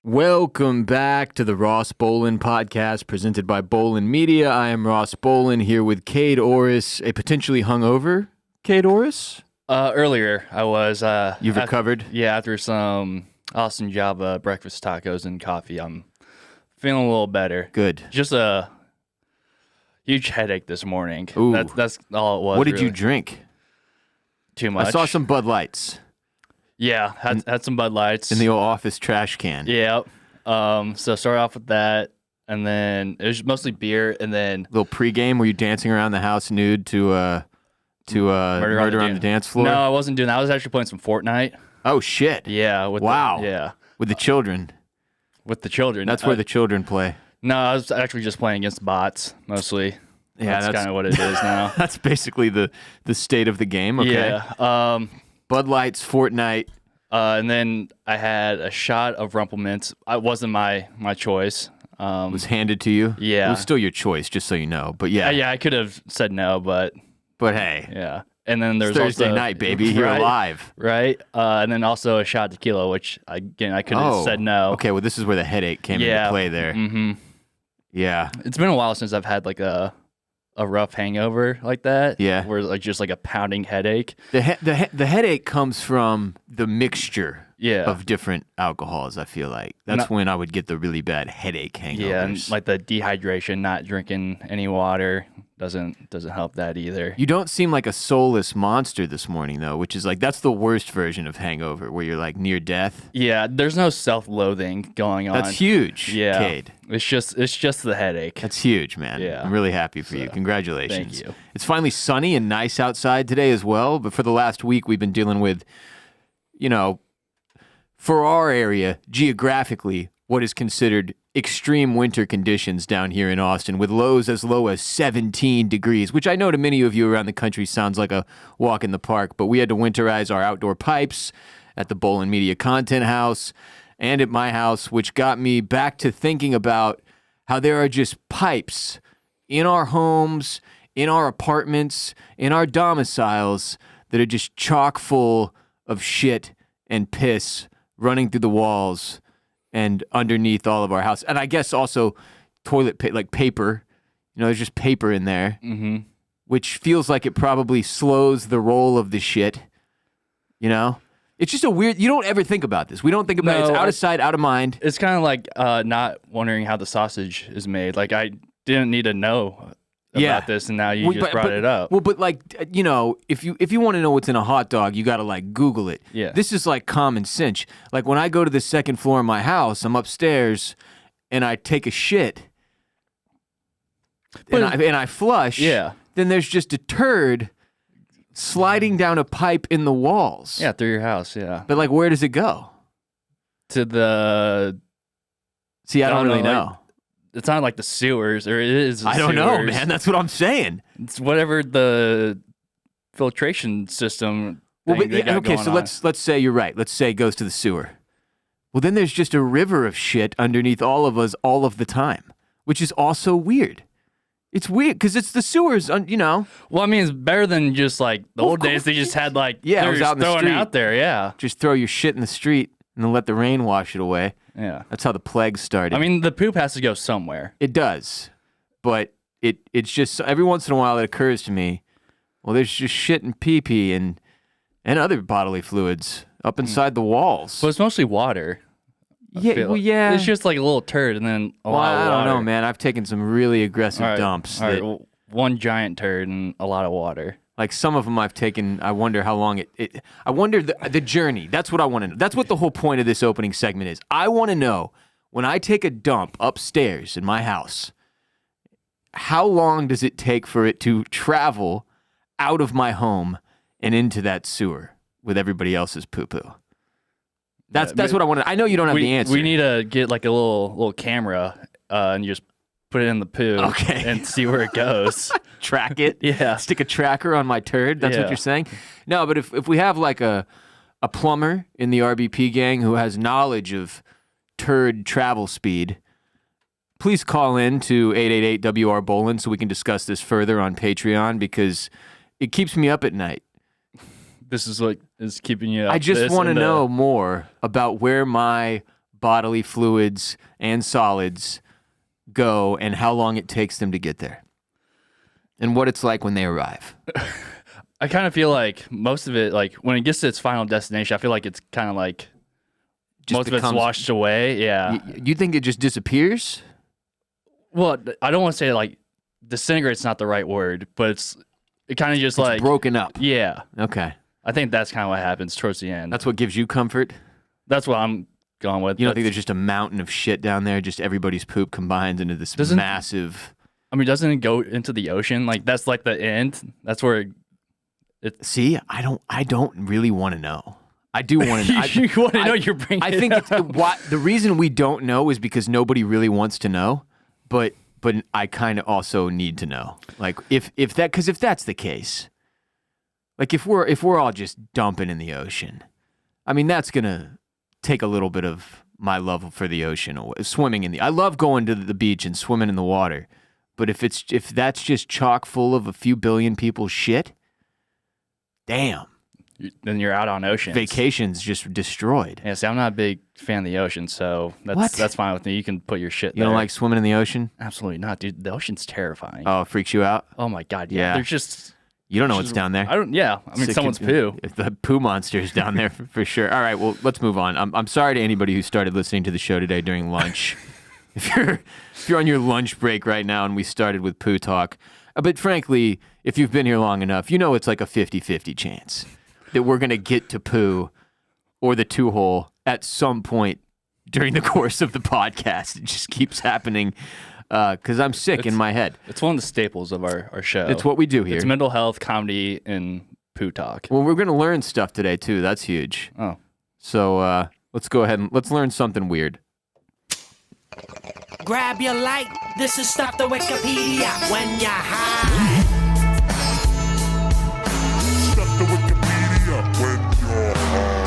Welcome back to the Ross Bolin podcast presented by Bolin Media. I am Ross Bolin here with Kade Orris, a potentially hungover Kade Orris. Earlier I was. You've recovered? Yeah, after some awesome Java breakfast tacos and coffee, I'm feeling a little better. Good. Just a huge headache this morning. Ooh. That's all it was. What did really. you drink? Too much. I saw some Bud Lights. Yeah, had some Bud Lights. In the old office trash can. Yeah. So start off with that, and then it was mostly beer, and then... Little pregame, were you dancing around the house nude to Murder on the Dance Floor? No, I wasn't doing that. I was actually playing some Fortnite. Oh, shit. Yeah. Wow. With the children. With the children. That's where the children play. No, I was actually just playing against bots, mostly. Yeah, that's kind of what it is now. That's basically the state of the game, okay? Yeah. Bud Lights, Fortnite. And then I had a shot of Rumplemints. It wasn't my choice. Was handed to you? Yeah. It was still your choice, just so you know. But yeah. Yeah, I could have said no, but hey. Yeah. And then there's Thursday also, night, baby. You're alive. Right. And then also a shot of tequila, which, again, I could have said no. Okay, well, this is where the headache came into play there. Mm-hmm. Yeah. It's been a while since I've had like a rough hangover like that. Yeah. Where like just like a pounding headache. The headache comes from the mixture of different alcohols, I feel like. That's when I would get the really bad headache hangovers. Yeah, and like the dehydration, not drinking any water doesn't help that either. You don't seem like a soulless monster this morning, though, which is like, that's the worst version of hangover, where you're like near death. Yeah, there's no self-loathing going on. That's huge, yeah. Kade. It's just the headache. That's huge, man. Yeah. I'm really happy for you. Congratulations. Thank you. It's finally sunny and nice outside today as well, but for the last week we've been dealing with, for our area, geographically, what is considered extreme winter conditions down here in Austin, with lows as low as 17 degrees, which I know to many of you around the country sounds like a walk in the park, but we had to winterize our outdoor pipes at the Bolin Media Content House and at my house, which got me back to thinking about how there are just pipes in our homes, in our apartments, in our domiciles that are just chock full of shit and piss running through the walls and underneath all of our house. And I guess also toilet paper. There's just paper in there, which feels like it probably slows the roll of the shit. It's just a weird, you don't ever think about this. We don't think about it. It's out of sight, out of mind. It's kind of like not wondering how the sausage is made. Like, I didn't need to know about this, and now you just brought it up. Well, but like, if you want to know what's in a hot dog, you got to like Google it. Yeah. This is like common sense. Like when I go to the second floor of my house, I'm upstairs, and I take a shit, and I flush. Yeah. Then there's just a turd sliding down a pipe in the walls. Yeah, through your house. Yeah. But like, where does it go? To the. See, I don't really know. It's not like the sewers, or it is. I don't know, man. That's what I'm saying. It's whatever the filtration system. Okay, so let's say you're right. Let's say it goes to the sewer. Well, then there's just a river of shit underneath all of us all of the time, which is also weird. It's weird because it's the sewers, Well, I mean, it's better than just like the old days. They just had like it was out in the street. Out there. Yeah, just throw your shit in the street and then let the rain wash it away. Yeah, that's how the plague started. I mean, the poop has to go somewhere. It does, but it's just every once in a while it occurs to me. Well, there's just shit and pee and other bodily fluids up inside the walls. Well, it's mostly water. Yeah. It's just like a little turd and then a lot of water. I don't know, man. I've taken some really aggressive dumps. All right, well, one giant turd and a lot of water. Like some of them I've taken, I wonder how long I wonder the journey. That's what I want to know. That's what the whole point of this opening segment is. I want to know, when I take a dump upstairs in my house, how long does it take for it to travel out of my home and into that sewer with everybody else's poo-poo? That's what I want to. I know you don't have the answer. We need to get like a little camera and just put it in the poo and see where it goes. Track it. Yeah. Stick a tracker on my turd. That's what you're saying? No, but if we have like a plumber in the RBP gang who has knowledge of turd travel speed, please call in to 888-WR-BOLIN so we can discuss this further on Patreon, because it keeps me up at night. This is what is keeping you up. I just want to know more about where my bodily fluids and solids go and how long it takes them to get there and what it's like when they arrive. I kind of feel like most of it, like when it gets to its final destination, I feel like it's kind of like most of it's washed away. Yeah. You think it just disappears? Well, I don't want to say like disintegrate's not the right word, but it kind of just like broken up. Yeah. Okay. I think that's kind of what happens towards the end. That's what gives you comfort? That's what I'm going with. You don't think there's just a mountain of shit down there, just everybody's poop combines into this massive... I mean, doesn't it go into the ocean? Like, that's like the end? That's where See, I don't really want to know. I do want to know. You want to know, you're bringing I think the reason we don't know is because nobody really wants to know, but I kind of also need to know. Like, if that's the case, like if we're all just dumping in the ocean, I mean, that's gonna take a little bit of my love for the ocean away. I love going to the beach and swimming in the water, but if that's just chock full of a few billion people's shit, damn. Then you're out on oceans. Vacation's just destroyed. Yeah, see, I'm not a big fan of the ocean, so that's fine with me. You can put your shit there. You don't like swimming in the ocean? Absolutely not, dude. The ocean's terrifying. Oh, it freaks you out? Oh my God, yeah. There's just... You don't know what's down there. I mean, someone's poo. The poo monster's down there for sure. All right, well, let's move on. I'm sorry to anybody who started listening to the show today during lunch. If you're on your lunch break right now and we started with poo talk, but frankly, if you've been here long enough, you know it's like a 50-50 chance that we're going to get to poo or the two-hole at some point during the course of the podcast. It just keeps happening because I'm sick in my head. It's one of the staples of our show. It's what we do here. It's mental health, comedy, and poo talk. Well, we're going to learn stuff today, too. That's huge. Oh. So let's go ahead and let's learn something weird. Grab your light. This is Stuff the Wikipedia when you're high. Stuff the Wikipedia when you're high.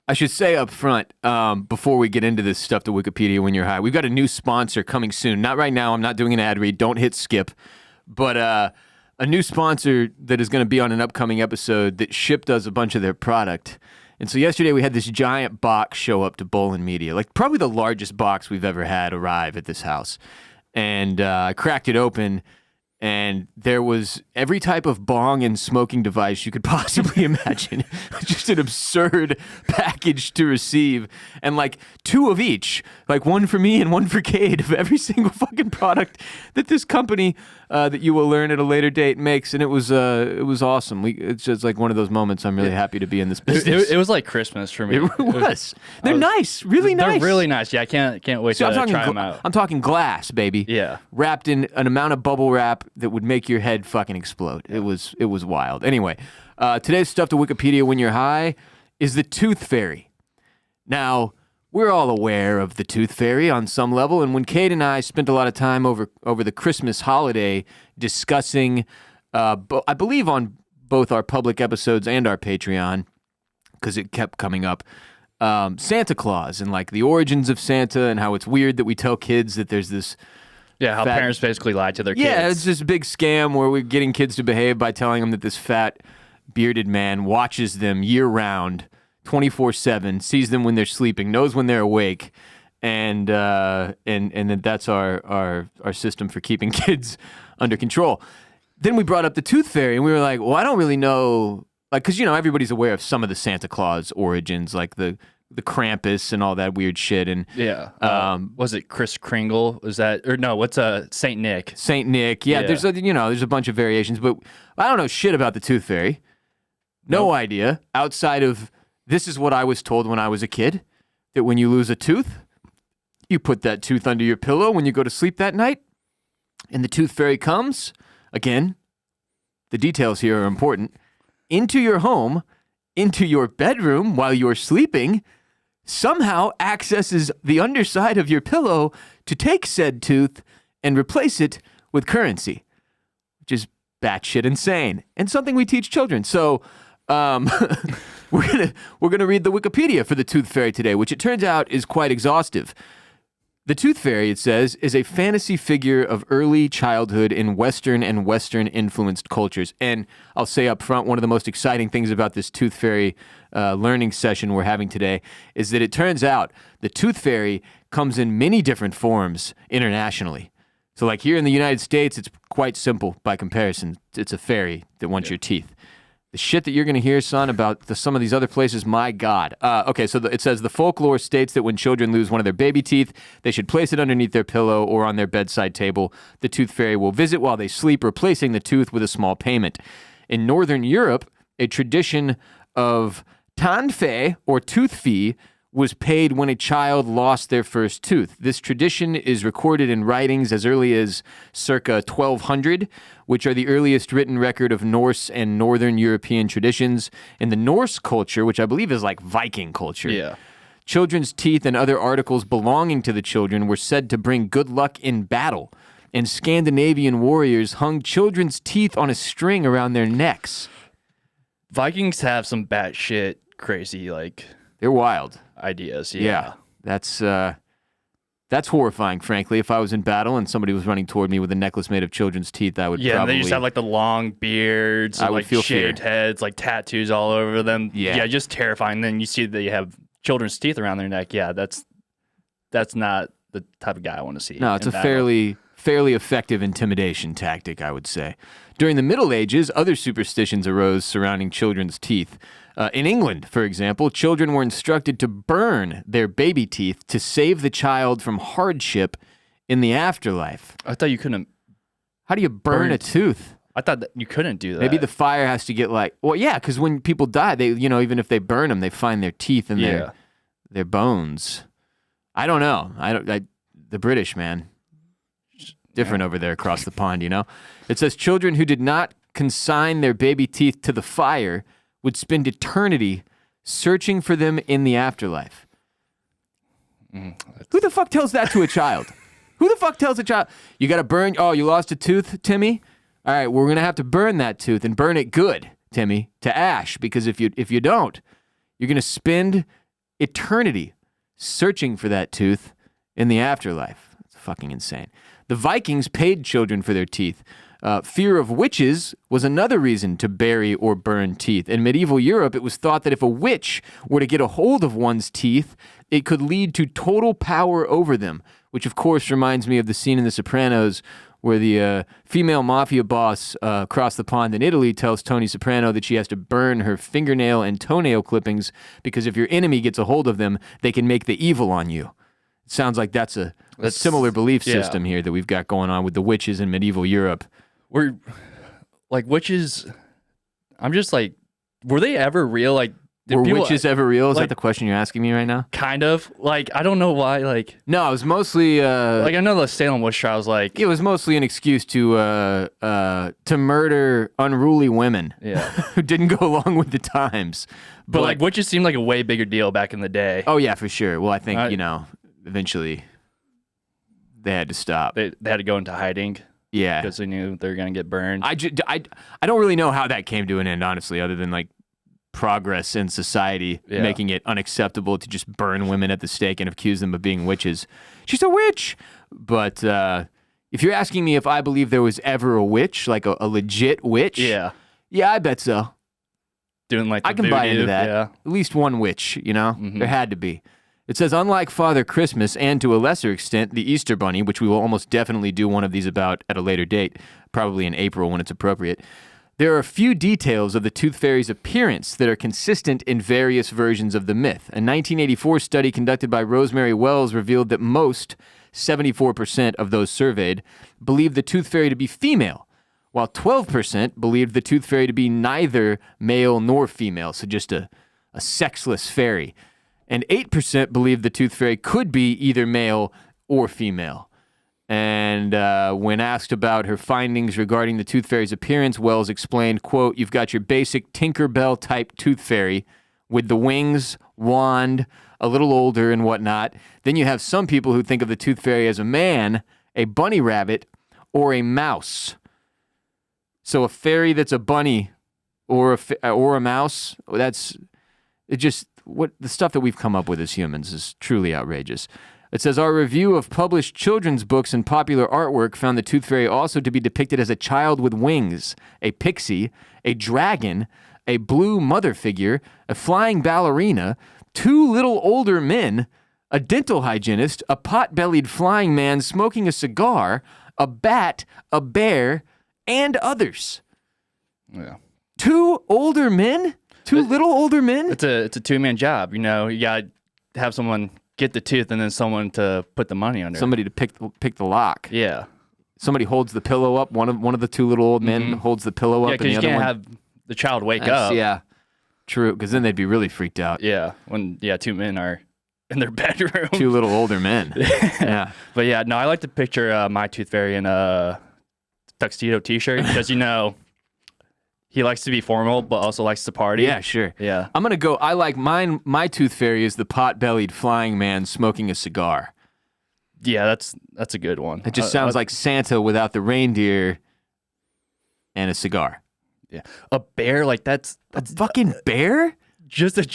I should say up front, before we get into this Stuff the Wikipedia when you're high, we've got a new sponsor coming soon. Not right now. I'm not doing an ad read. Don't hit skip. But a new sponsor that is going to be on an upcoming episode that shipped us a bunch of their product. And so yesterday we had this giant box show up to Bolin Media, like probably the largest box we've ever had arrive at this house. And I cracked it open, and there was every type of bong and smoking device you could possibly imagine. Just an absurd package to receive. And like two of each, like one for me and one for Kade, of every single fucking product that this company that you will learn at a later date makes. And it was awesome. It's just like one of those moments I'm really happy to be in this business. It was like Christmas for me. It was. They're nice, really nice. They're really nice. Yeah, I can't wait to try them out. I'm talking glass, baby. Yeah. Wrapped in an amount of bubble wrap that would make your head fucking explode. It was wild. Anyway, today's Stuff to Wikipedia when you're high is the Tooth Fairy. Now, we're all aware of the Tooth Fairy on some level, and when Kade and I spent a lot of time over the Christmas holiday discussing, I believe on both our public episodes and our Patreon, because it kept coming up, Santa Claus and like the origins of Santa and how it's weird that we tell kids that there's this... Yeah, how parents basically lie to their kids. Yeah, it's this big scam where we're getting kids to behave by telling them that this fat, bearded man watches them year-round, 24/7, sees them when they're sleeping, knows when they're awake, and that that's our system for keeping kids under control. Then we brought up the Tooth Fairy, and we were like, well, I don't really know, like, because, everybody's aware of some of the Santa Claus origins, like the Krampus and all that weird shit. And yeah, was it Kris Kringle? Was that, or no? What's Saint Nick? Saint Nick. Yeah, there's a bunch of variations, but I don't know shit about the Tooth Fairy. No idea outside of this is what I was told when I was a kid, that when you lose a tooth, you put that tooth under your pillow when you go to sleep that night, and the Tooth Fairy comes again. The details here are important. Into your home, into your bedroom while you're sleeping, somehow accesses the underside of your pillow to take said tooth and replace it with currency, which is batshit insane and something we teach children. So we're gonna read the Wikipedia for the Tooth Fairy today, which it turns out is quite exhaustive. The Tooth Fairy, it says, is a fantasy figure of early childhood in Western and Western-influenced cultures. And I'll say up front, one of the most exciting things about this Tooth Fairy learning session we're having today is that it turns out the Tooth Fairy comes in many different forms internationally. So like here in the United States, it's quite simple by comparison. It's a fairy that wants your teeth. The shit that you're going to hear, son, about some of these other places, my God. Okay, so it says the folklore states that when children lose one of their baby teeth, they should place it underneath their pillow or on their bedside table. The Tooth Fairy will visit while they sleep, replacing the tooth with a small payment. In Northern Europe, a tradition of tandfee or tooth fee was paid when a child lost their first tooth. This tradition is recorded in writings as early as circa 1200, which are the earliest written record of Norse and Northern European traditions. In the Norse culture, which I believe is like Viking culture, children's teeth and other articles belonging to the children were said to bring good luck in battle. And Scandinavian warriors hung children's teeth on a string around their necks. Vikings have some batshit crazy, like... They're wild. Ideas, That's horrifying, frankly. If I was in battle and somebody was running toward me with a necklace made of children's teeth, I would probably... Yeah, and they just have like the long beards, I would like feel shaved heads, like tattoos all over them. Yeah. Just terrifying. Then you see that you have children's teeth around their neck. Yeah, that's not the type of guy I want to see. No, it's a fairly effective intimidation tactic, I would say. During the Middle Ages, other superstitions arose surrounding children's teeth. In England, for example, children were instructed to burn their baby teeth to save the child from hardship in the afterlife. I thought you couldn't. How do you burn a tooth? I thought that you couldn't do that. Maybe the fire has to get like... Well, yeah, because when people die, they, even if they burn them, they find their teeth and their bones. I don't know. The British, man. Different over there across the pond, It says children who did not consign their baby teeth to the fire would spend eternity searching for them in the afterlife. Who the fuck tells that to a child? Who the fuck tells a child, you got to burn, you lost a tooth, Timmy? All right, we're going to have to burn that tooth and burn it good, Timmy, to ash, because if you don't, you're going to spend eternity searching for that tooth in the afterlife. It's fucking insane. The Vikings paid children for their teeth. Fear of witches was another reason to bury or burn teeth. In medieval Europe, it was thought that if a witch were to get a hold of one's teeth, it could lead to total power over them, which of course reminds me of the scene in The Sopranos where the female mafia boss across the pond in Italy tells Tony Soprano that she has to burn her fingernail and toenail clippings because if your enemy gets a hold of them, they can make the evil on you. It sounds like that's a similar belief system here that we've got going on with the witches in medieval Europe. We're like witches. I'm just like, were they ever real? Like, were witches ever real? Is that the question you're asking me right now? Kind of. Like, I don't know why. Like, no, it was mostly like I know the Salem witch trials. Like, it was mostly an excuse to murder unruly women. Yeah, who didn't go along with the times. But like witches seemed like a way bigger deal back in the day. Oh yeah, for sure. Well, I think eventually they had to stop. They had to go into hiding. Yeah, because they knew they were gonna get burned. I don't really know how that came to an end, honestly, other than like progress in society making it unacceptable to just burn women at the stake and accuse them of being witches. She's a witch. But if you're asking me if I believe there was ever a witch, like a legit witch, yeah, I bet so. Doing like the I can buy into that. Yeah. At least one witch, There had to be. It says, unlike Father Christmas and to a lesser extent the Easter Bunny, which we will almost definitely do one of these about at a later date, probably in April when it's appropriate, there are a few details of the Tooth Fairy's appearance that are consistent in various versions of the myth. A 1984 study conducted by Rosemary Wells revealed that most, 74% of those surveyed, believed the Tooth Fairy to be female, while 12% believed the Tooth Fairy to be neither male nor female, so just a sexless fairy. And 8% believed the Tooth Fairy could be either male or female. And when asked about her findings regarding the Tooth Fairy's appearance, Wells explained, quote, "You've got your basic Tinkerbell-type Tooth Fairy with the wings, wand, a little older and whatnot. Then you have some people who think of the Tooth Fairy as a man, a bunny rabbit, or a mouse. So a fairy that's a bunny or a mouse, the stuff that we've come up with as humans is truly outrageous. It says, our review of published children's books and popular artwork found the tooth fairy also to be depicted as a child with wings, a pixie, a dragon, a blue mother figure, a flying ballerina, 2 little older men, a dental hygienist, a pot-bellied flying man smoking a cigar, a bat, a bear, and others. Yeah. 2 older men? 2 little older men? It's a 2-man job. You know, you got to have someone get the tooth and then someone to put the money under. Somebody to pick the lock. Yeah. Somebody holds the pillow up. One of the 2 little old men holds the pillow up. Yeah, because you can't have the child wake up. Yeah, true. Because then they'd be really freaked out. Yeah, when 2 men are in their bedroom. 2 little older men. Yeah. But yeah, no, I like to picture my tooth fairy in a tuxedo T-shirt because he likes to be formal, but also likes to party. Yeah, sure. Yeah. I'm going to go, I like mine, my tooth fairy is the pot-bellied flying man smoking a cigar. Yeah, that's a good one. It just sounds like Santa without the reindeer and a cigar. Yeah. A bear, like that's A fucking bear? just a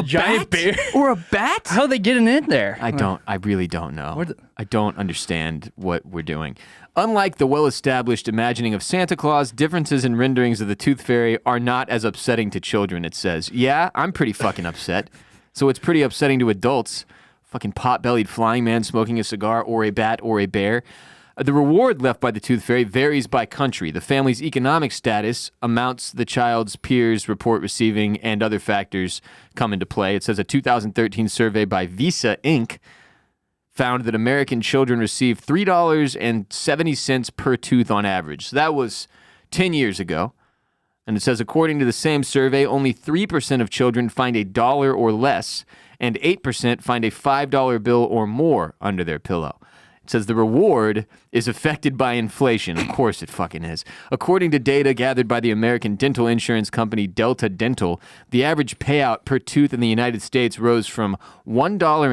giant bat? bear. Or a bat? How are they getting in there? I really don't know. I don't understand what we're doing. Unlike the well-established imagining of Santa Claus, differences in renderings of the tooth fairy are not as upsetting to children, it says. Yeah, I'm pretty fucking upset. So it's pretty upsetting to adults. Fucking pot-bellied flying man smoking a cigar, or a bat, or a bear. The reward left by the tooth fairy varies by country. The family's economic status, amounts the child's peers report receiving, and other factors come into play. It says a 2013 survey by Visa Inc. found that American children receive $3.70 per tooth on average. So that was 10 years ago. And it says, according to the same survey, only 3% of children find $1 or less, and 8% find a $5 bill or more under their pillow. It says the reward is affected by inflation. Of course it fucking is. According to data gathered by the American dental insurance company Delta Dental, the average payout per tooth in the United States rose from $1.30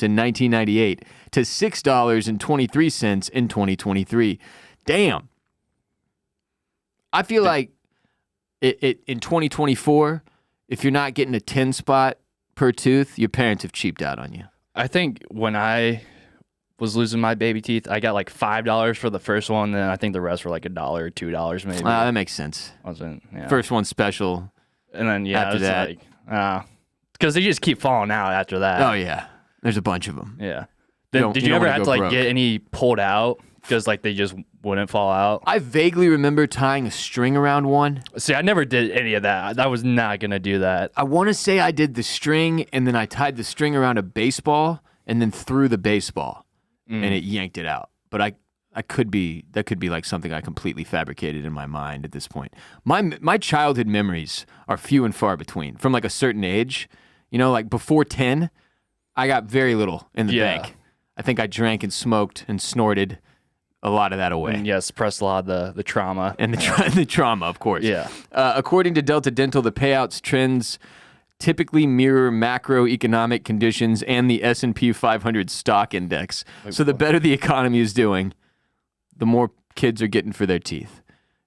in 1998 to $6.23 in 2023. Damn. I feel like in 2024, if you're not getting a 10 spot per tooth, your parents have cheaped out on you. I think when I was losing my baby teeth, I got like $5 for the first one, then I think the rest were like $1 or $2 maybe. That makes sense. Wasn't First one special. and then after that. like, because they just keep falling out after that. Oh yeah, there's a bunch of them. Yeah. Then, did you don't ever wanna have go to broke. get any pulled out because like they just wouldn't fall out? I vaguely remember tying a string around one. See, I never did any of that. I was not gonna do that. I want to say I did the string, and then I tied the string around a baseball, and then threw the baseball, and it yanked it out. But that could be like something I completely fabricated in my mind at this point. My childhood memories are few and far between. From like a certain age, like before 10, I got very little in the bank. I think I drank and smoked and snorted a lot of that away. And yes, suppress a lot of the trauma. And the trauma, of course. Yeah. According to Delta Dental, the payouts trends typically mirror macroeconomic conditions and the S&P 500 stock index. So the better the economy is doing, the more kids are getting for their teeth.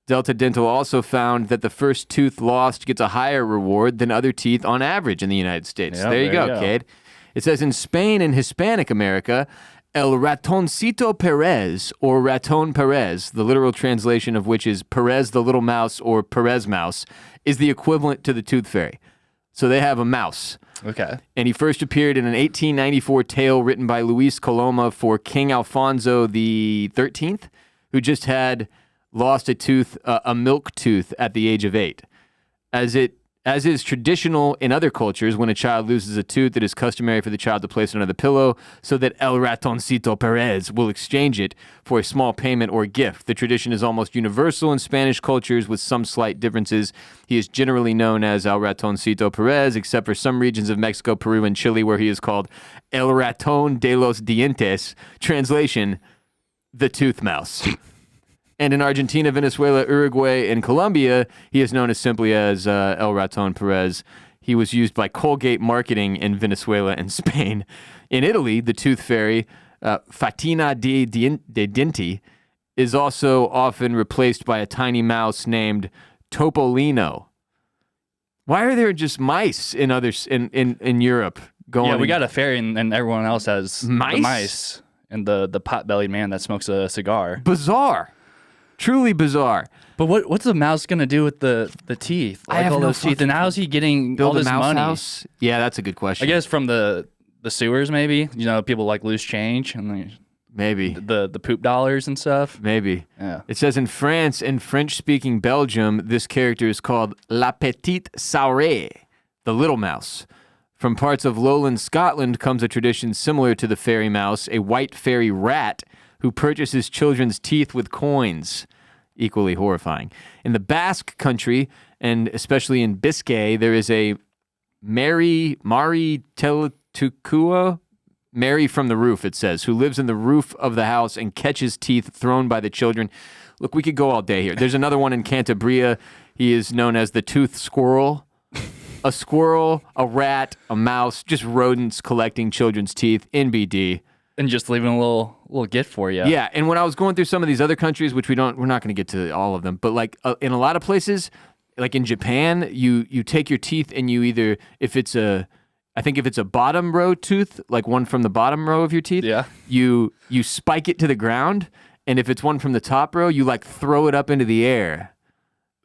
Delta Dental also found that the first tooth lost gets a higher reward than other teeth on average in the United States. Yeah, There you go, Kade. It says in Spain and Hispanic America, El Ratoncito Perez, or Raton Perez, the literal translation of which is Perez the Little Mouse or Perez Mouse, is the equivalent to the Tooth Fairy. So they have a mouse. Okay. And he first appeared in an 1894 tale written by Luis Coloma for King Alfonso XIII, who just had lost a tooth, a milk tooth, at the age of 8. As is traditional in other cultures, when a child loses a tooth, it is customary for the child to place it under the pillow so that El Ratoncito Perez will exchange it for a small payment or gift. The tradition is almost universal in Spanish cultures with some slight differences. He is generally known as El Ratoncito Perez, except for some regions of Mexico, Peru, and Chile where he is called El Raton de los Dientes, translation, the tooth mouse. And in Argentina, Venezuela, Uruguay, and Colombia, he is known as simply as El Raton Perez. He was used by Colgate Marketing in Venezuela and Spain. In Italy, the tooth fairy, Fatina de Denti, is also often replaced by a tiny mouse named Topolino. Why are there just mice in Europe going. Yeah, we got a fairy, and everyone else has Mice? the mice and the pot-bellied man that smokes a cigar. Bizarre. Truly bizarre. But what's the mouse gonna do with the teeth? I have all no those teeth, and how's he getting Build all this a mouse money? house? Yeah, that's a good question. I guess from the sewers, maybe. People like loose change and Maybe. the poop dollars and stuff. Maybe. Yeah. It says in France and French-speaking Belgium, this character is called La Petite Souris, the little mouse. From parts of lowland Scotland comes a tradition similar to the fairy mouse, a white fairy rat who purchases children's teeth with coins. Equally horrifying. In the Basque country, and especially in Biscay, there is a Mari Teletukua, Mary from the roof, it says, who lives in the roof of the house and catches teeth thrown by the children. Look, we could go all day here. There's another one in Cantabria. He is known as the toothed squirrel. A squirrel, a rat, a mouse, just rodents collecting children's teeth in BD. And just leaving a little gift for you. Yeah, and when I was going through some of these other countries, which we're not going to get to all of them, but like in a lot of places, like in Japan, you take your teeth and you either, if it's a bottom row tooth, like one from the bottom row of your teeth, Yeah. you spike it to the ground, and if it's one from the top row, you like throw it up into the air.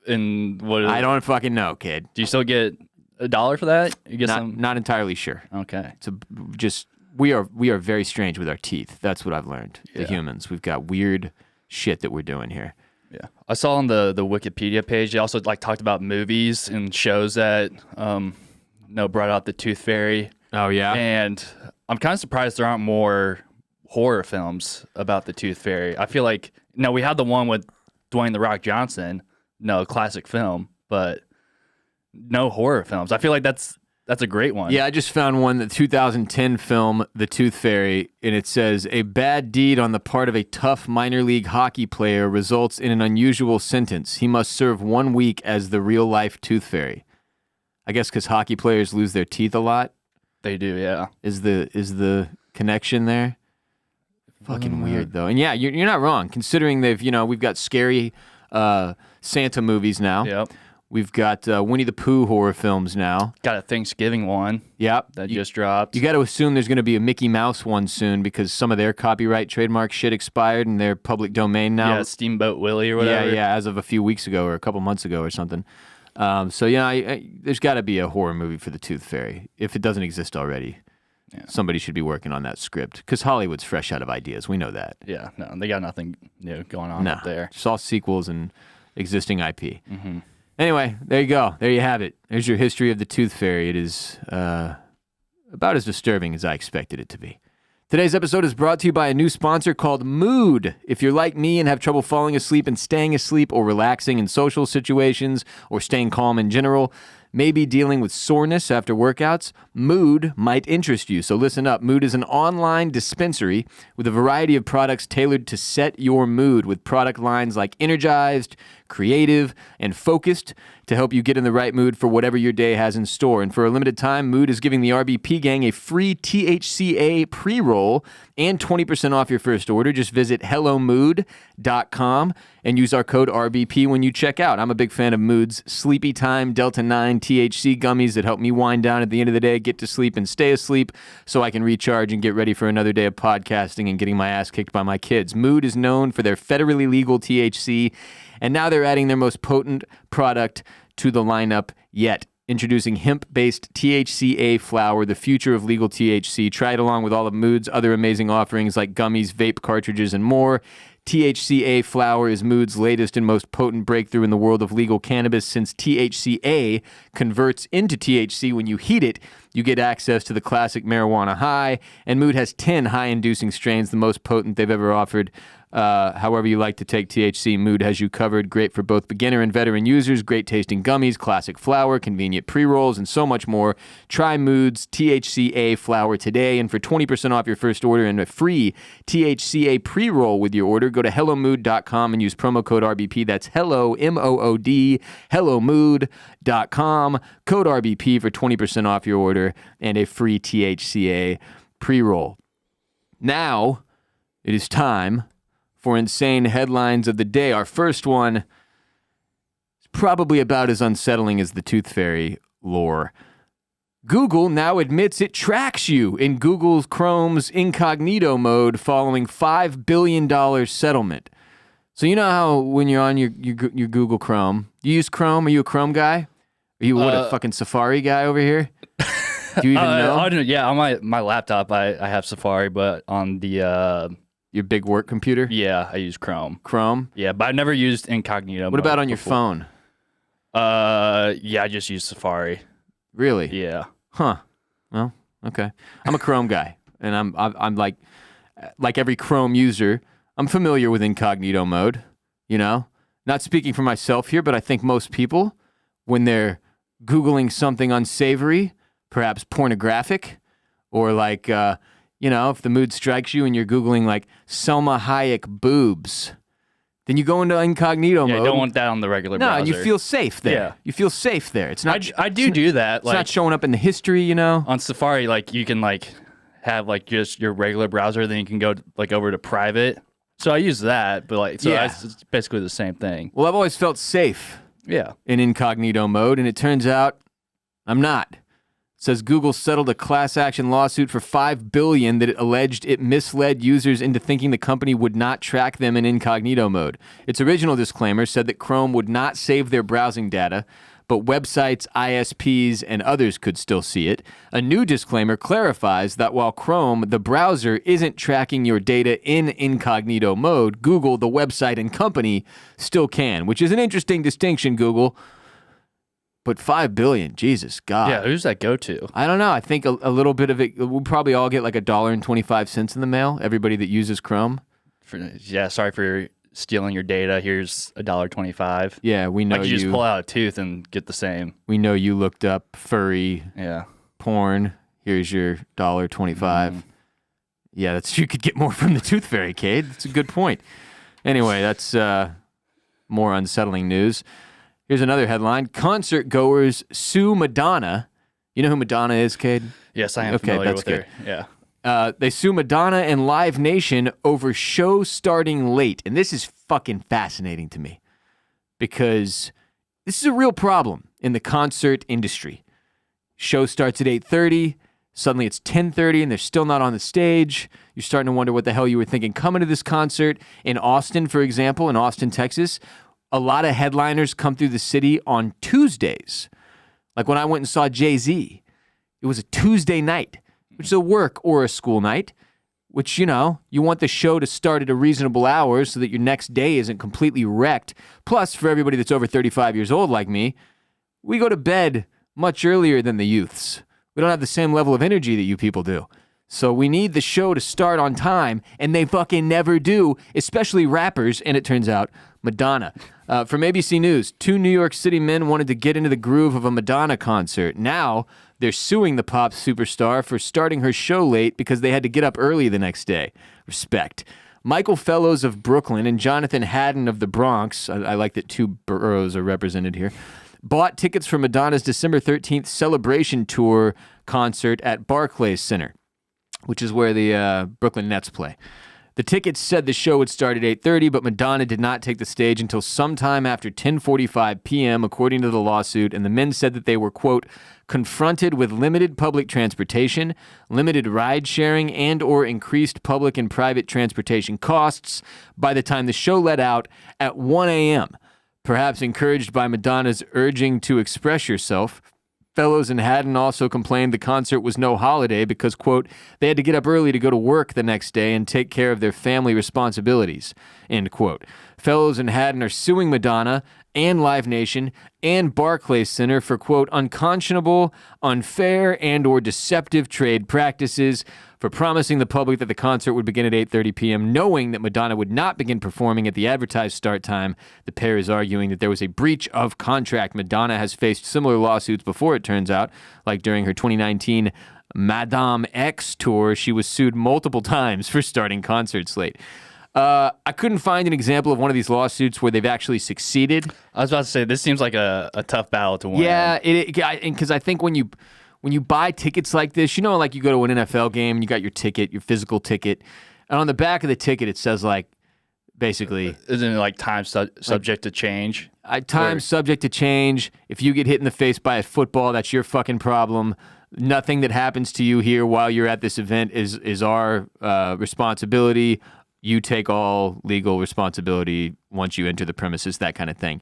And what? I don't fucking know, kid. Do you still get $1 for that? You get Not entirely sure. Okay. We are very strange with our teeth. That's what I've learned. The Yeah. humans, we've got weird shit that we're doing here. Yeah, I saw on the Wikipedia page. They also talked about movies and shows that brought out the Tooth Fairy. Oh yeah. And I'm kind of surprised there aren't more horror films about the Tooth Fairy. I feel like we had the one with Dwayne The Rock Johnson, classic film, but no horror films. I feel like that's a great one. Yeah, I just found one, the 2010 film, The Tooth Fairy, and it says, a bad deed on the part of a tough minor league hockey player results in an unusual sentence. He must serve 1 week as the real-life Tooth Fairy. I guess because hockey players lose their teeth a lot. They do, yeah. Is the connection there? Fucking weird, though. And yeah, you're not wrong, considering we've got scary Santa movies now. Yep. We've got Winnie the Pooh horror films now. Got a Thanksgiving one. Yep. That just dropped. You got to assume there's going to be a Mickey Mouse one soon because some of their copyright trademark shit expired and they're public domain now. Yeah, Steamboat Willie or whatever. Yeah, as of a few weeks ago or a couple months ago or something. There's got to be a horror movie for the Tooth Fairy. If it doesn't exist already, somebody should be working on that script because Hollywood's fresh out of ideas. We know that. Yeah, no, they got nothing new going on up there. Just all sequels and existing IP. Mm-hmm. Anyway, there you go. There you have it. There's your history of the Tooth Fairy. It is about as disturbing as I expected it to be. Today's episode is brought to you by a new sponsor called Mood. If you're like me and have trouble falling asleep and staying asleep or relaxing in social situations or staying calm in general, maybe dealing with soreness after workouts, Mood might interest you. So listen up. Mood is an online dispensary with a variety of products tailored to set your mood with product lines like Energized, Creative, and Focused to help you get in the right mood for whatever your day has in store. And for a limited time, Mood is giving the RBP gang a free THCA pre-roll and 20% off your first order. Just visit hellomood.com and use our code RBP when you check out. I'm a big fan of Mood's Sleepy Time Delta 9 THC gummies that help me wind down at the end of the day, get to sleep and stay asleep so I can recharge and get ready for another day of podcasting and getting my ass kicked by my kids. Mood is known for their federally legal THC, and now they're adding their most potent product to the lineup yet. Introducing hemp-based THCA flower, the future of legal THC. Try it along with all of Mood's other amazing offerings like gummies, vape cartridges, and more. THCA flower is Mood's latest and most potent breakthrough in the world of legal cannabis. Since THCA converts into THC when you heat it, you get access to the classic marijuana high, and Mood has 10 high-inducing strains, the most potent they've ever offered. However you like to take THC, Mood has you covered. Great for both beginner and veteran users. Great tasting gummies, classic flower, convenient pre-rolls, and so much more. Try Mood's THCA flower today, and for 20% off your first order and a free THCA pre-roll with your order, go to hellomood.com and use promo code RBP. That's hello, M-O-O-D, hellomood.com. Code RBP for 20% off your order and a free THCA pre-roll. Now, it is time for insane headlines of the day. Our first one is probably about as unsettling as the Tooth Fairy lore. Google now admits it tracks you in Google's Chrome's incognito mode following $5 billion settlement. So you know how when you're on your Google Chrome, you use Chrome? Are you a Chrome guy? Are you a fucking Safari guy over here? Do you even know? Yeah, on my laptop, I have Safari, but on the Your big work computer? I use Chrome. Chrome? Yeah, but I've never used incognito. What about on your phone? I just use Safari. Really? Yeah. Huh. Well, okay. I'm a Chrome guy, and I'm like every Chrome user, I'm familiar with incognito mode, you know? Not speaking for myself here, but I think most people, when they're Googling something unsavory, perhaps pornographic, or like, if the mood strikes you and you're Googling like Selma Hayek boobs, then you go into incognito mode. Yeah, I don't want that on the regular browser. No, and you feel safe there. Yeah. You feel safe there. It's not. I do that. It's not showing up in the history, you know? On Safari, like you can like have like just your regular browser, then you can go like over to private. So I use that, but like it's basically the same thing. Well, I've always felt safe Yeah. in incognito mode, and it turns out I'm not. It says Google settled a class action lawsuit for $5 billion that it alleged it misled users into thinking the company would not track them in incognito mode. Its original disclaimer said that Chrome would not save their browsing data, but websites, ISPs, and others could still see it. A new disclaimer clarifies that while Chrome, the browser, isn't tracking your data in incognito mode, Google, the website and company, still can, which is an interesting distinction, Google. But $5 billion, Jesus God. Yeah, who's that go to? I don't know. I think a little bit of it, we'll probably all get like $1.25 in the mail, everybody that uses Chrome. Sorry for stealing your data. Here's $1.25. Yeah, we know like you just pull out a tooth and get the same. We know you looked up furry porn. Here's your $1.25. Yeah, you could get more from the Tooth Fairy, Kade. That's a good point. Anyway, that's more unsettling news. Here's another headline. Concert goers sue Madonna. You know who Madonna is, Kade? Yes, I am familiar with her. Yeah. They sue Madonna and Live Nation over show starting late. And this is fucking fascinating to me because this is a real problem in the concert industry. Show starts at 8:30. Suddenly it's 10:30 and they're still not on the stage. You're starting to wonder what the hell you were thinking coming to this concert. In Austin, for example, in Austin, Texas, a lot of headliners come through the city on Tuesdays. Like when I went and saw Jay-Z, it was a Tuesday night, which is a work or a school night, which, you want the show to start at a reasonable hour so that your next day isn't completely wrecked. Plus, for everybody that's over 35 years old like me, we go to bed much earlier than the youths. We don't have the same level of energy that you people do. So we need the show to start on time, and they fucking never do, especially rappers, and it turns out Madonna. From ABC News, 2 New York City men wanted to get into the groove of a Madonna concert. Now they're suing the pop superstar for starting her show late because they had to get up early the next day. Respect. Michael Fellows of Brooklyn and Jonathan Haddon of the Bronx, I like that 2 boroughs are represented here, bought tickets for Madonna's December 13th Celebration Tour concert at Barclays Center, which is where the Brooklyn Nets play. The tickets said the show would start at 8:30, but Madonna did not take the stage until sometime after 10:45 p.m., according to the lawsuit, and the men said that they were, quote, confronted with limited public transportation, limited ride sharing, and or increased public and private transportation costs by the time the show let out at 1 a.m., perhaps encouraged by Madonna's urging to express yourself. Fellows and Haddon also complained the concert was no holiday because, quote, they had to get up early to go to work the next day and take care of their family responsibilities, end quote. Fellows and Haddon are suing Madonna and Live Nation and Barclays Center for, quote, unconscionable, unfair, and or deceptive trade practices for promising the public that the concert would begin at 8:30 p.m., knowing that Madonna would not begin performing at the advertised start time. The pair is arguing that there was a breach of contract. Madonna has faced similar lawsuits before, it turns out, like during her 2019 Madame X tour. She was sued multiple times for starting concerts late. I couldn't find an example of one of these lawsuits where they've actually succeeded. I was about to say, this seems like a tough battle to win. Yeah, because I think when you buy tickets like this, like you go to an NFL game and you got your ticket, your physical ticket, and on the back of the ticket it says like, basically, isn't it like time subject to change? Time subject to change. If you get hit in the face by a football, that's your fucking problem. Nothing that happens to you here while you're at this event is our responsibility. You take all legal responsibility once you enter the premises, that kind of thing.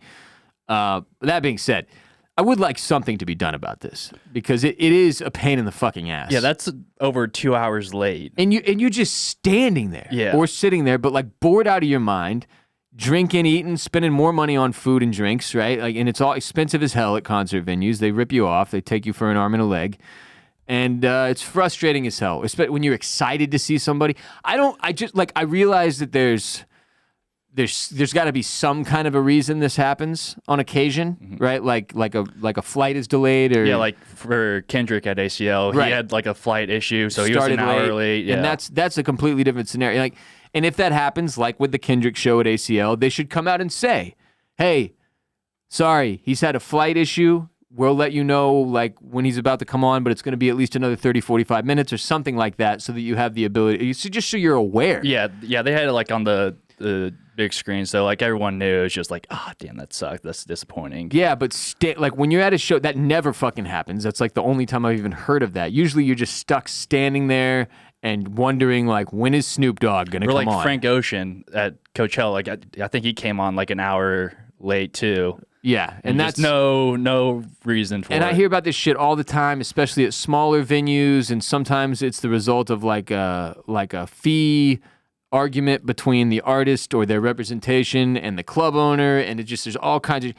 That being said, I would like something to be done about this because it is a pain in the fucking ass. Yeah, that's over 2 hours late. And you're just standing there or sitting there, but like bored out of your mind, drinking, eating, spending more money on food and drinks, right? Like, and it's all expensive as hell at concert venues. They rip you off. They take you for an arm and a leg. And it's frustrating as hell, especially when you're excited to see somebody. I realize that there's got to be some kind of a reason this happens on occasion, right? Like a flight is delayed, or like for Kendrick at ACL, Right. he had like a flight issue, so he was an hour late. Yeah. And that's a completely different scenario. Like, and if that happens, like with the Kendrick show at ACL, they should come out and say, "Hey, sorry, he's had a flight issue. We'll let you know like when he's about to come on, but it's going to be at least another 30, 45 minutes or something like that, so that you have the ability, just so you're aware." Yeah, they had it like on the big screen, so like everyone knew. It's just like, damn, that sucked. That's disappointing. Yeah, but like when you're at a show, that never fucking happens. That's like the only time I've even heard of that. Usually you're just stuck standing there and wondering like, when is Snoop Dogg gonna come like on? Frank Ocean at Coachella, like I think he came on like an hour late too. Yeah, and that's no reason for it. And I hear about this shit all the time, especially at smaller venues, and sometimes it's the result of like a fee argument between the artist or their representation and the club owner, and there's all kinds of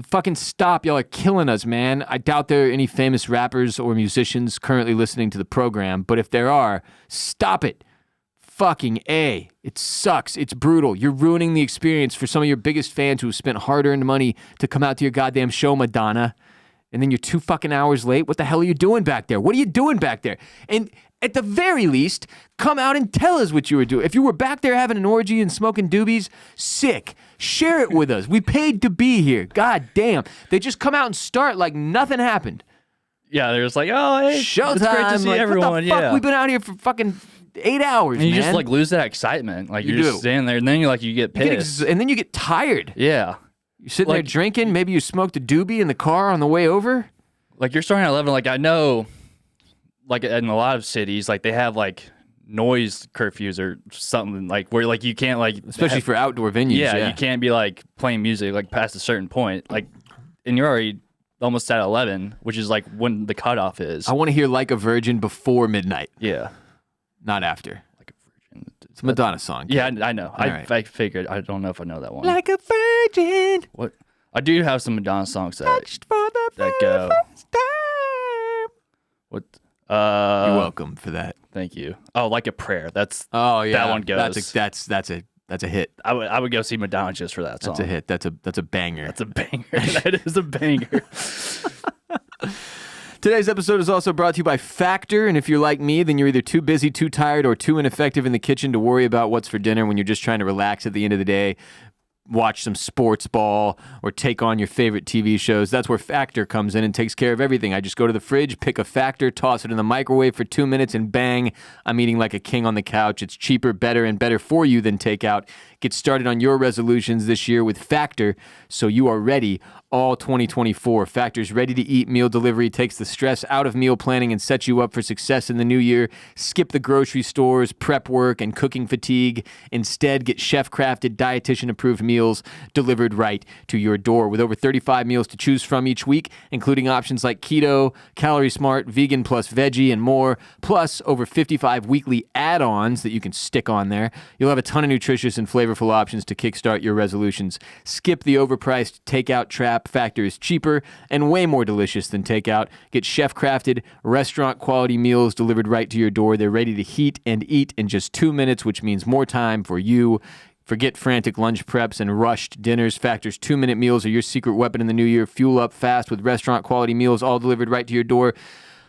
fucking stop. Y'all are killing us, man. I doubt there are any famous rappers or musicians currently listening to the program, but if there are, stop it. Fucking A. It sucks. It's brutal. You're ruining the experience for some of your biggest fans who have spent hard-earned money to come out to your goddamn show, Madonna. And then you're 2 fucking hours late. What the hell are you doing back there? What are you doing back there? And at the very least, come out and tell us what you were doing. If you were back there having an orgy and smoking doobies, sick. Share it with us. We paid to be here. God damn. They just come out and start like nothing happened. Yeah, they're just like, oh, hey, Showtime. it's great to see like, everyone. What the fuck? Yeah, We've been out here for fucking 8 hours, and you man. just like lose that excitement. Like You you're do. just standing there, and then you get pissed. And then you get tired. Yeah, You're sitting there Like- drinking. Maybe you smoked a doobie in the car on the way over. like you're starting at 11. Like I know, like in a lot of cities, like they have like noise curfews or something, like where like you can't like Especially for outdoor venues. yeah, you can't be like playing music like past a certain point. Like, and you're already almost at 11, which is like when the cutoff is. I want to hear Like a Virgin before midnight, Yeah, not after. like a virgin. It's a Madonna song. Yeah, I know. right. I figured. I don't know if I know that one. Like a virgin, What? I do have some Madonna songs that touched for the that very go. first time. What? You're welcome for that. Thank you. Oh, like a prayer. That's Oh yeah, that one goes. That's a hit. I would go see Madonna just for that song. That's a hit. That's a banger. That's a banger. That is a banger. Today's episode is also brought to you by Factor, and if you're like me, then you're either too busy, too tired, or too ineffective in the kitchen to worry about what's for dinner when you're just trying to relax at the end of the day, watch some sports ball, or take on your favorite TV shows. That's where Factor comes in and takes care of everything. I just go to the fridge, pick a Factor, toss it in the microwave for 2 minutes, and bang, I'm eating like a king on the couch. It's cheaper, better, and better for you than takeout. Get started on your resolutions this year with Factor so you are ready all 2024. Factor's ready-to-eat meal delivery takes the stress out of meal planning and sets you up for success in the new year. Skip the grocery stores, prep work, and cooking fatigue. Instead, get chef-crafted, dietitian-approved meals delivered right to your door. With over 35 meals to choose from each week, including options like keto, calorie smart, vegan plus veggie, and more, plus over 55 weekly add-ons that you can stick on there. You'll have a ton of nutritious and flavorful options to kickstart your resolutions. Skip the overpriced takeout trap. Factor is cheaper and way more delicious than takeout. Get chef-crafted, restaurant-quality meals delivered right to your door. They're ready to heat and eat in just 2 minutes, which means more time for you. Forget frantic lunch preps and rushed dinners. Factor's 2-minute meals are your secret weapon in the new year. Fuel up fast with restaurant-quality meals all delivered right to your door.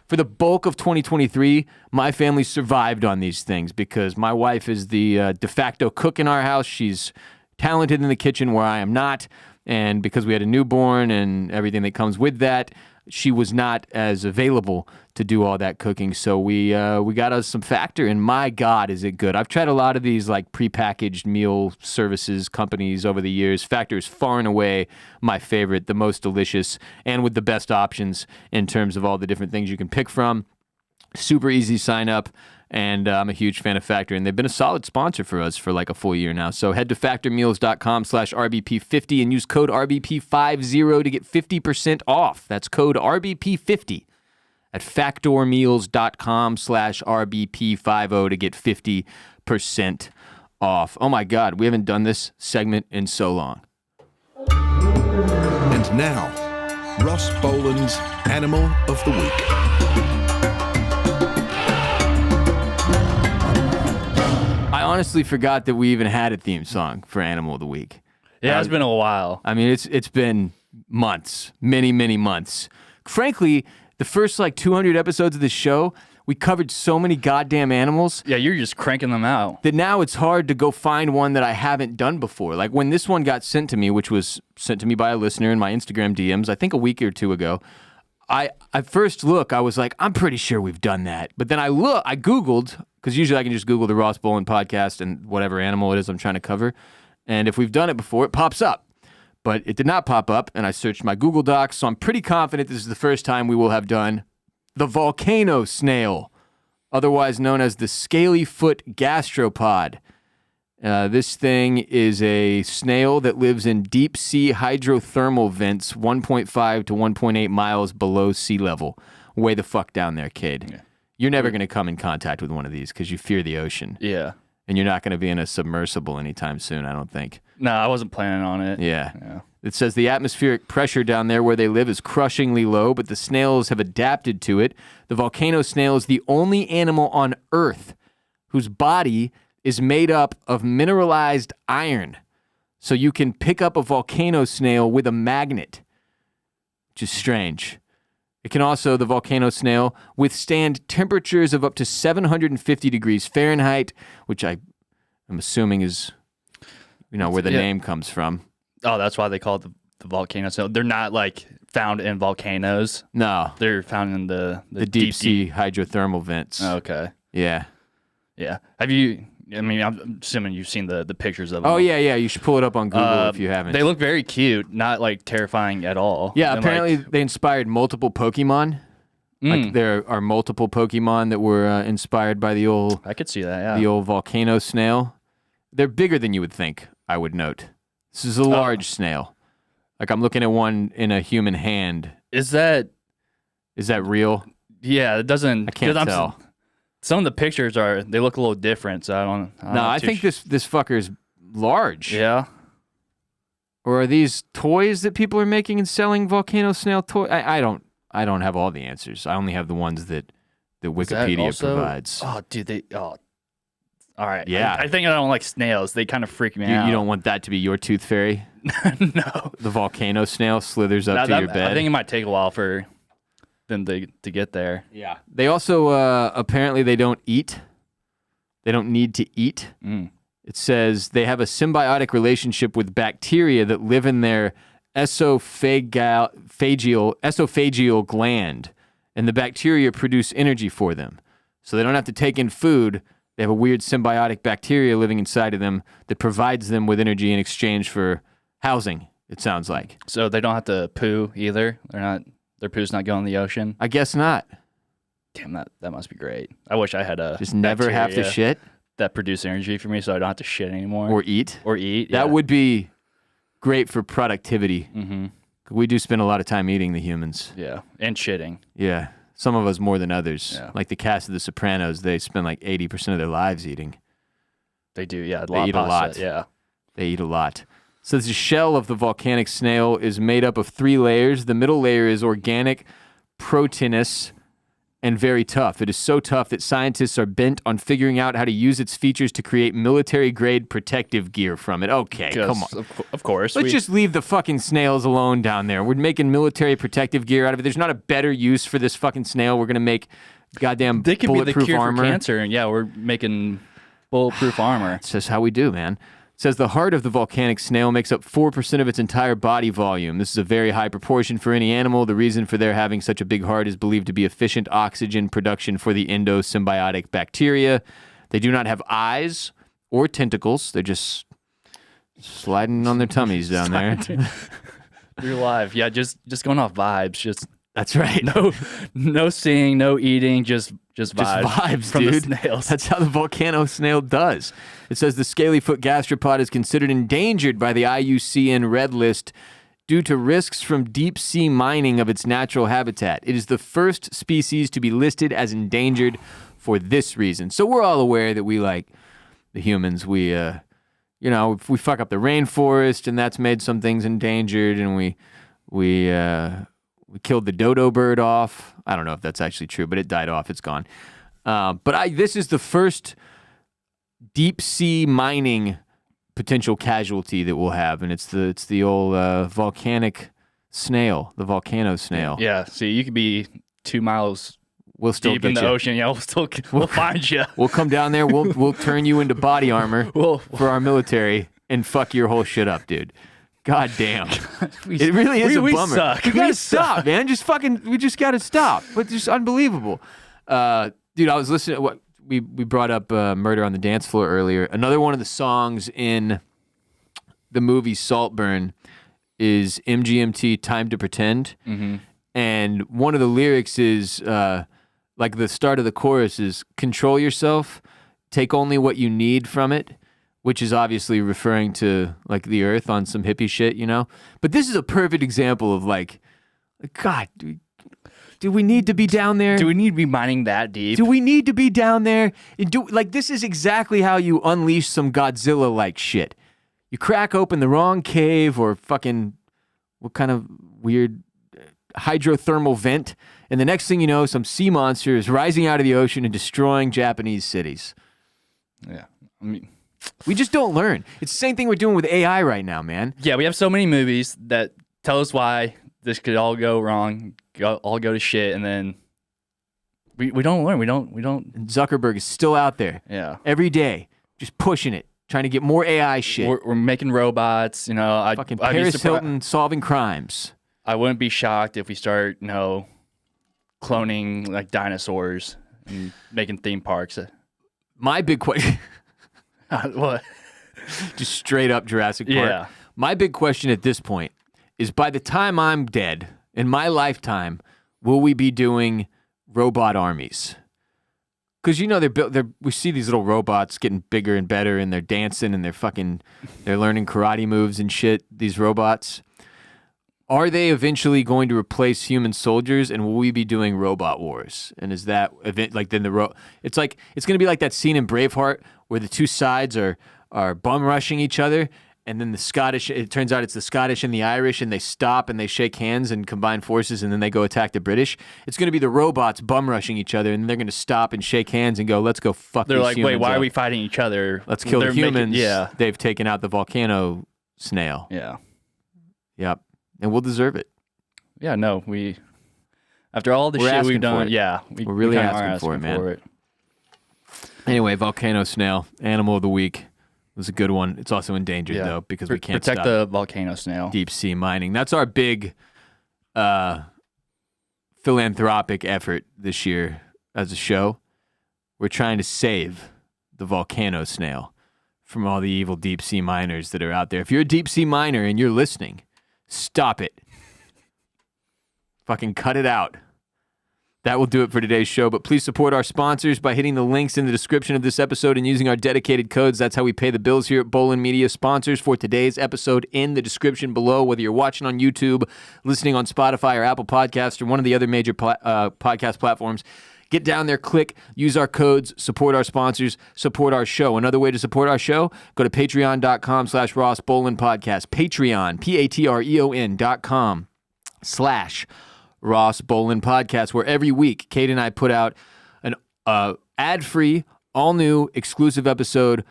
For the bulk of 2023, my family survived on these things because my wife is the de facto cook in our house. She's talented in the kitchen where I am not. And because we had a newborn and everything that comes with that, she was not as available to do all that cooking. So we got us some Factor, and my God, is it good. I've tried a lot of these like prepackaged meal services companies over the years. Factor is far and away my favorite, the most delicious, and with the best options in terms of all the different things you can pick from. Super easy sign up. And I'm a huge fan of Factor, and they've been a solid sponsor for us for like a full year now. So head to factormeals.com/RBP50 and use code RBP50 to get 50% off. That's code RBP50 at factormeals.com/RBP50 to get 50% off. Oh my God, we haven't done this segment in so long. And now, Ross Boland's Animal of the Week. I honestly forgot that we even had a theme song for Animal of the Week. Yeah, it's been a while. I mean, it's been months, many months. Frankly, the first like 200 episodes of this show, we covered so many goddamn animals Yeah, you're just cranking them out. that now it's hard to go find one that I haven't done before. Like when this one got sent to me, which was sent to me by a listener in my Instagram DMs, I think a week or two ago, I first look, I was like, I'm pretty sure we've done that. But then I Googled, because usually I can just Google the Ross Boland podcast and whatever animal it is I'm trying to cover. And if we've done it before, it pops up. But it did not pop up, and I searched my Google Docs, so I'm pretty confident this is the first time we will have done the volcano snail, otherwise known as the scaly foot gastropod. This thing is a snail that lives in deep sea hydrothermal vents 1.5 to 1.8 miles below sea level. Way the fuck down there, kid. Yeah. You're never going to come in contact with one of these because you fear the ocean. Yeah. And you're not going to be in a submersible anytime soon, I don't think. No, I wasn't planning on it. Yeah. It says the atmospheric pressure down there where they live is crushingly low, but the snails have adapted to it. The volcano snail is the only animal on Earth whose body is made up of mineralized iron. So you can pick up a volcano snail with a magnet, which is strange. It can also, the volcano snail, withstand temperatures of up to 750 degrees Fahrenheit, which I'm assuming is, where the name comes from. Oh, that's why they call it the volcano snail. They're not like found in volcanoes. No. They're found in the deep sea hydrothermal vents. Okay. Yeah. Yeah. I'm assuming you've seen the pictures of them. Oh, yeah. You should pull it up on Google if you haven't. They look very cute, not like terrifying at all. Yeah, And, apparently they inspired multiple Pokemon. Like there are multiple Pokemon that were inspired by the old I could see that, yeah. the old volcano snail. They're bigger than you would think, I would note. This is a large snail. Like I'm looking at one in a human hand. Is that real? Yeah, it doesn't. I can't tell. Some of the pictures they look a little different, so I don't No, I think this fucker's large. Yeah. Or are these toys that people are making and selling volcano snail toys? I don't have all the answers. I only have the ones that Wikipedia provides. Oh, dude, all right. Yeah. I think I don't like snails. They kind of freak me out. You don't want that to be your tooth fairy? No. The volcano snail slithers up to your bed? I think it might take a while for them to get there. Yeah. They also, apparently they don't eat. They don't need to eat. It says they have a symbiotic relationship with bacteria that live in their esophageal gland, and the bacteria produce energy for them. So they don't have to take in food. They have a weird symbiotic bacteria living inside of them that provides them with energy in exchange for housing, it sounds like. So they don't have to poo either? Their poo's not going in the ocean? I guess not. Damn, that must be great. I wish I had a Just never have to shit? That produce energy for me so I don't have to shit anymore. Or eat? Yeah. That would be great for productivity. Mm-hmm. We do spend a lot of time eating, the humans. Yeah, and shitting. Yeah, some of us more than others. Yeah. Like the cast of The Sopranos, they spend like 80% of their lives eating. They do, yeah. They eat a lot. Yeah. They eat a lot. So the shell of the volcanic snail is made up of 3 layers. The middle layer is organic, proteinous, and very tough. It is so tough that scientists are bent on figuring out how to use its features to create military-grade protective gear from it. Okay, come on. Of course. Let's just leave the fucking snails alone down there. We're making military protective gear out of it. There's not a better use for this fucking snail. We're going to make goddamn they could bulletproof be the cure armor. for cancer, and yeah, we're making bulletproof armor. It's just how we do, man. It says the heart of the volcanic snail makes up 4% of its entire body volume. This is a very high proportion for any animal. The reason for their having such a big heart is believed to be efficient oxygen production for the endosymbiotic bacteria. They do not have eyes or tentacles. They're just sliding on their tummies down there. You're alive. Yeah, just going off vibes. Just That's right. no seeing, no eating, just vibes. Just vibes, from dude. the snails. That's how the volcano snail does. It says the scaly-foot gastropod is considered endangered by the IUCN Red List due to risks from deep-sea mining of its natural habitat. It is the first species to be listed as endangered for this reason. So we're all aware that we, like the humans, we fuck up the rainforest, and that's made some things endangered, and we killed the dodo bird off. I don't know if that's actually true, but it died off. It's gone. This is the first deep sea mining potential casualty that we'll have, and it's the old volcanic snail, the volcano snail. Yeah. See, you could be 2 miles We'll still deep get in the you. ocean. Yeah, we'll find you. We'll come down there. We'll turn you into body armor for our military and fuck your whole shit up, dude. God damn. It really is a we bummer. suck. We gotta We stop, suck. man. We just gotta stop. It's just unbelievable. Dude, I was listening to what we brought up Murder on the Dance Floor earlier. Another one of the songs in the movie Saltburn is MGMT Time to Pretend. Mm-hmm. And one of the lyrics is like the start of the chorus is control yourself, take only what you need from it, which is obviously referring to like the earth on some hippie shit, you know? But this is a perfect example of like, God, do we need to be down there? Do we need to be mining that deep? Do we need to be down there? This is exactly how you unleash some Godzilla-like shit. You crack open the wrong cave or fucking what kind of weird hydrothermal vent, and the next thing you know, some sea monster is rising out of the ocean and destroying Japanese cities. Yeah. I mean, We just don't learn. It's the same thing we're doing with AI right now, man. yeah, we have so many movies that tell us why this could all go wrong, all go to shit, and then we don't learn. We don't. And Zuckerberg is still out there Yeah. every day, just pushing it, trying to get more AI shit. We're making robots. You know, Fucking I'd be Paris surprised- Hilton solving crimes. I wouldn't be shocked if we start, cloning like dinosaurs and making theme parks. My big question, What? just straight up Jurassic Park. Yeah. My big question at this point is by the time I'm dead, in my lifetime, will we be doing robot armies? Because we see these little robots getting bigger and better, and they're dancing and they're learning karate moves and shit. These robots, are they eventually going to replace human soldiers, and will we be doing robot wars? And is that event like then it's going to be like that scene in Braveheart where the two sides are bum rushing each other, and then it turns out it's the Scottish and the Irish, and they stop and they shake hands and combine forces, and then they go attack the British. It's going to be the robots bum rushing each other, and they're going to stop and shake hands and go, let's go fuck They're these like, humans wait, why up. are we fighting each other? Let's kill the They're making- humans. yeah. They've taken out the volcano snail. Yeah. Yep. And we'll deserve it. Yeah. No, after all the We're shit asking we've for done, it. yeah, We're really kinda are asking for it, man. Anyway, volcano snail, animal of the week, was a good one. It's also endangered though because we can't protect stop the volcano snail. deep sea mining. That's our big philanthropic effort this year as a show. We're trying to save the volcano snail from all the evil deep sea miners that are out there. If you're a deep sea miner and you're listening, stop it. Fucking cut it out. That will do it for today's show, but please support our sponsors by hitting the links in the description of this episode and using our dedicated codes. That's how we pay the bills here at Bolin Media. Sponsors for today's episode in the description below, whether you're watching on YouTube, listening on Spotify or Apple Podcasts or one of the other major podcast platforms. Get down there, click, use our codes, support our sponsors, support our show. Another way to support our show, go to patreon.com/Ross Bolin Podcast. Patreon, patreon.com/Ross Bolin Podcast, where every week Kade and I put out an ad-free, all-new, exclusive episode,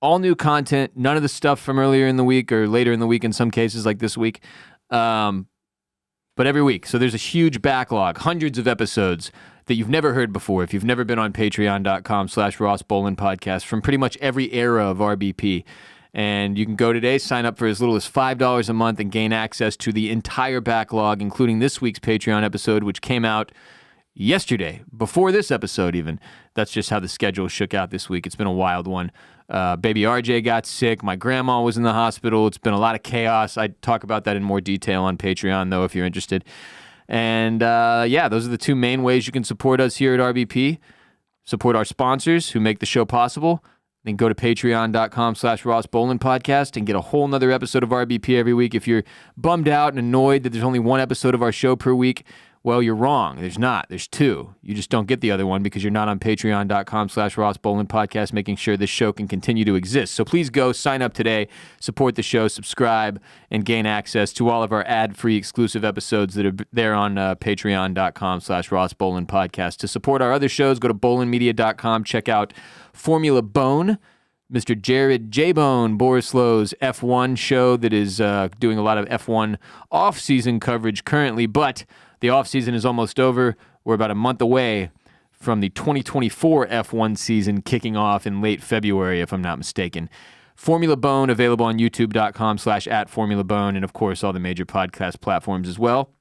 all new content, none of the stuff from earlier in the week or later in the week in some cases like this week, but every week. So there's a huge backlog, hundreds of episodes that you've never heard before if you've never been on patreon.com/Ross Bolin Podcast from pretty much every era of RBP. And you can go today, sign up for as little as $5 a month, and gain access to the entire backlog, including this week's Patreon episode, which came out yesterday, before this episode even. That's just how the schedule shook out this week. It's been a wild one. Baby RJ got sick. My grandma was in the hospital. It's been a lot of chaos. I talk about that in more detail on Patreon, though, if you're interested. And those are the two main ways you can support us here at RBP. Support our sponsors who make the show possible. Then go to patreon.com/Ross Bolin Podcast and get a whole nother episode of RBP every week. If you're bummed out and annoyed that there's only one episode of our show per week, well, you're wrong. There's not. There's two. You just don't get the other one because you're not on patreon.com/Ross Bolin Podcast, making sure this show can continue to exist. So please go sign up today, support the show, subscribe, and gain access to all of our ad-free exclusive episodes that are there on patreon.com/Ross Bolin Podcast. To support our other shows, go to bolinmedia.com, check out Formula Bone, Mr. Jared J-Bone Borislow's F1 show that is doing a lot of F1 off-season coverage currently, but the off-season is almost over. We're about a month away from the 2024 F1 season kicking off in late February, if I'm not mistaken. Formula Bone, available on youtube.com/@FormulaBone, and of course all the major podcast platforms as well.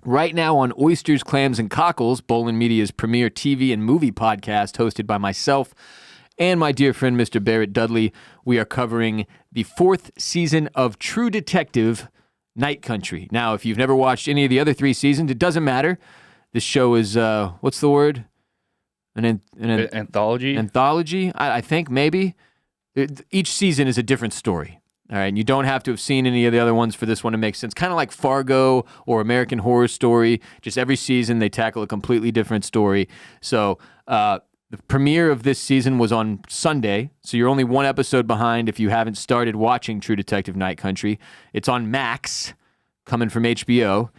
Right now on Oysters, Clams, and Cockles, Bolin Media's premier TV and movie podcast, hosted by myself and my dear friend Mr. Barrett Dudley, we are covering the 4th season of True Detective Night Country. Now, if you've never watched any of the other 3 seasons, it doesn't matter. This show is, what's the word? An Anthology? Anthology, I think, maybe. Each season is a different story. All right, and you don't have to have seen any of the other ones for this one to make sense. Kind of like Fargo or American Horror Story. Just every season they tackle a completely different story. So the premiere of this season was on Sunday, so you're only one episode behind if you haven't started watching True Detective Night Country. It's on Max, coming from HBO,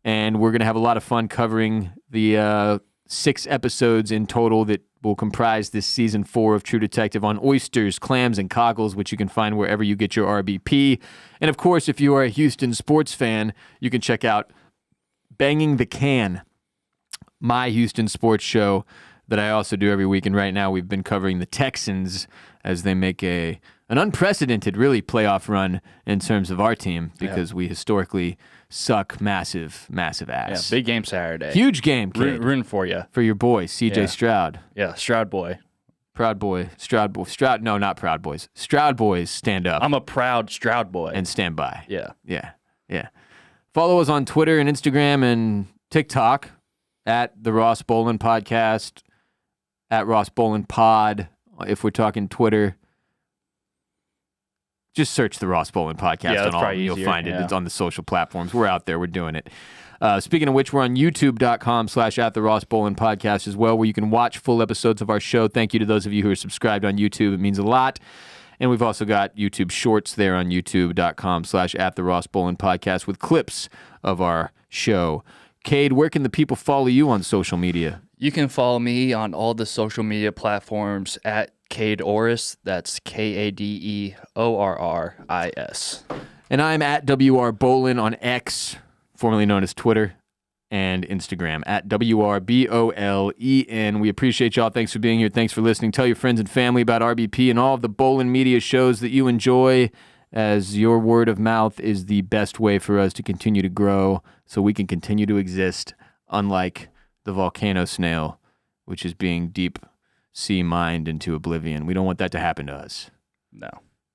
and we're going to have a lot of fun covering the 6 episodes in total that will comprise this season 4 of True Detective on Oysters, Clams, and Cockles, which you can find wherever you get your RBP. And of course, if you are a Houston sports fan, you can check out Banging the Can, my Houston sports show that I also do every week. And right now we've been covering the Texans as they make an unprecedented, really, playoff run in terms of our team because we historically suck massive, massive ass. Yeah, big game Saturday. Huge game, kid. Rooting for you. For your boy, CJ Stroud. Yeah, Stroud boy. Proud boy. Stroud boy. Stroud, no, not Proud Boys. Stroud boys stand up. I'm a proud Stroud boy. And stand by. Yeah. Yeah. Follow us on Twitter and Instagram and TikTok at the Ross Bolin Podcast, at Ross Bolin Pod, if we're talking Twitter. Just search the Ross Bolin Podcast on all of them. You'll find it. It's on the social platforms. We're out there. We're doing it. Speaking of which, we're on youtube.com/@the-Ross-Bolin Podcast as well, where you can watch full episodes of our show. Thank you to those of you who are subscribed on YouTube. It means a lot. And we've also got YouTube Shorts there on youtube.com/@the-Ross-Bolin Podcast with clips of our show. Kade, where can the people follow you on social media? You can follow me on all the social media platforms at Kade Orris. That's KADEORRIS. And I'm at WR Bolin on X, formerly known as Twitter, and Instagram at WRBOLEN. We appreciate y'all. Thanks for being here. Thanks for listening. Tell your friends and family about RBP and all of the Bolin Media shows that you enjoy, as your word of mouth is the best way for us to continue to grow so we can continue to exist, unlike the volcano snail, which is being deep sea mined into oblivion. We don't want that to happen to us. No.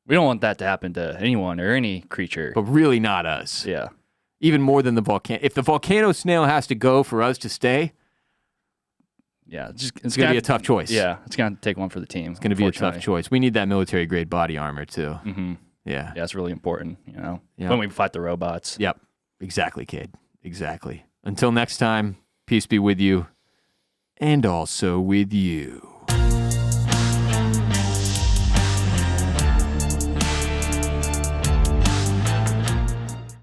We don't want that to happen to anyone or any creature. But really not us. Yeah. Even more than the volcano. If the volcano snail has to go for us to stay, yeah, it's going to be a tough choice. Yeah, it's going to take one for the team. It's going to be a tough choice. We need that military-grade body armor, too. Mm-hmm. Yeah. Yeah, it's really important, when we fight the robots. Yep. Exactly, kid. Exactly. Until next time, peace be with you, and also with you.